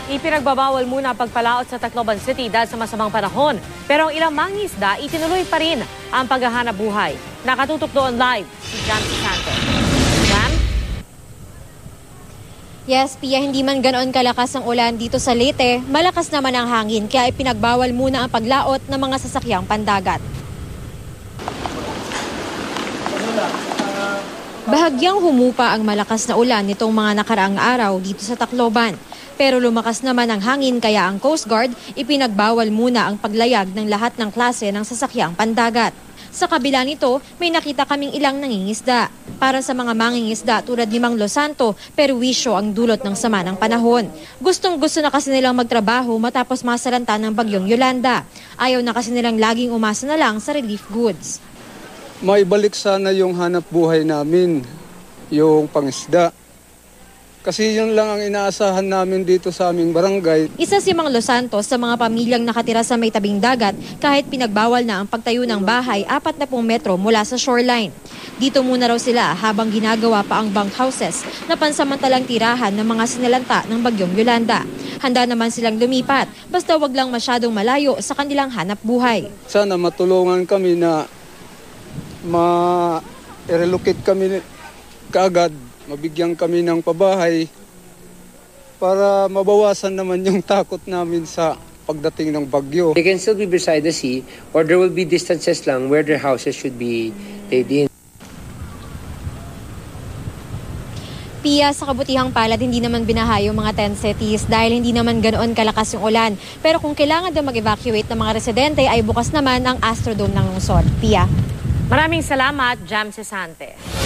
Ipinagbabawal muna ang pagpalaot sa Tacloban City dahil sa masamang panahon. Pero ang ilang mangingisda, itinuloy pa rin ang paghahanap buhay. Nakatutok doon live si Jam Santos. Jam? Yes, Pia, hindi man ganoon kalakas ang ulan dito sa Leyte, malakas naman ang hangin kaya ipinagbawal muna ang paglaot ng mga sasakyang pandagat. Bahagyang humupa ang malakas na ulan nitong mga nakaraang araw dito sa Tacloban. Pero lumakas naman ang hangin kaya ang Coast Guard ipinagbawal muna ang paglayag ng lahat ng klase ng sasakyang pandagat. Sa kabila nito, may nakita kaming ilang nangingisda. Para sa mga mangingisda tulad ni Mang Losanto, perwisyo ang dulot ng sama ng panahon. Gustong-gusto na kasi nilang magtrabaho matapos masalanta ng bagyong Yolanda. Ayaw na kasi nilang laging umasa na lang sa relief goods. Maibalik sana yung hanap buhay namin, yung pangisda. Kasi yun lang ang inaasahan namin dito sa aming barangay. Isa si Mang Losanto sa mga pamilyang nakatira sa may tabing dagat kahit pinagbawal na ang pagtayo ng bahay 40 metro mula sa shoreline. Dito muna raw sila habang ginagawa pa ang bunkhouses na pansamantalang tirahan ng mga sinalanta ng bagyong Yolanda. Handa naman silang lumipat basta wag lang masyadong malayo sa kanilang hanap buhay. Sana matulungan kami na ma-relocate kami kaagad. Mabigyan kami ng pabahay para mabawasan naman yung takot namin sa pagdating ng bagyo. They can still be beside the sea or there will be distances lang where their houses should be laid in. Pia, sa kabutihang palad, hindi naman binaha yung mga 10 cities dahil hindi naman ganoon kalakas yung ulan. Pero kung kailangan daw mag-evacuate ng mga residente ay bukas naman ang Astrodome ng lungsod. Pia. Maraming salamat, Jam Santos.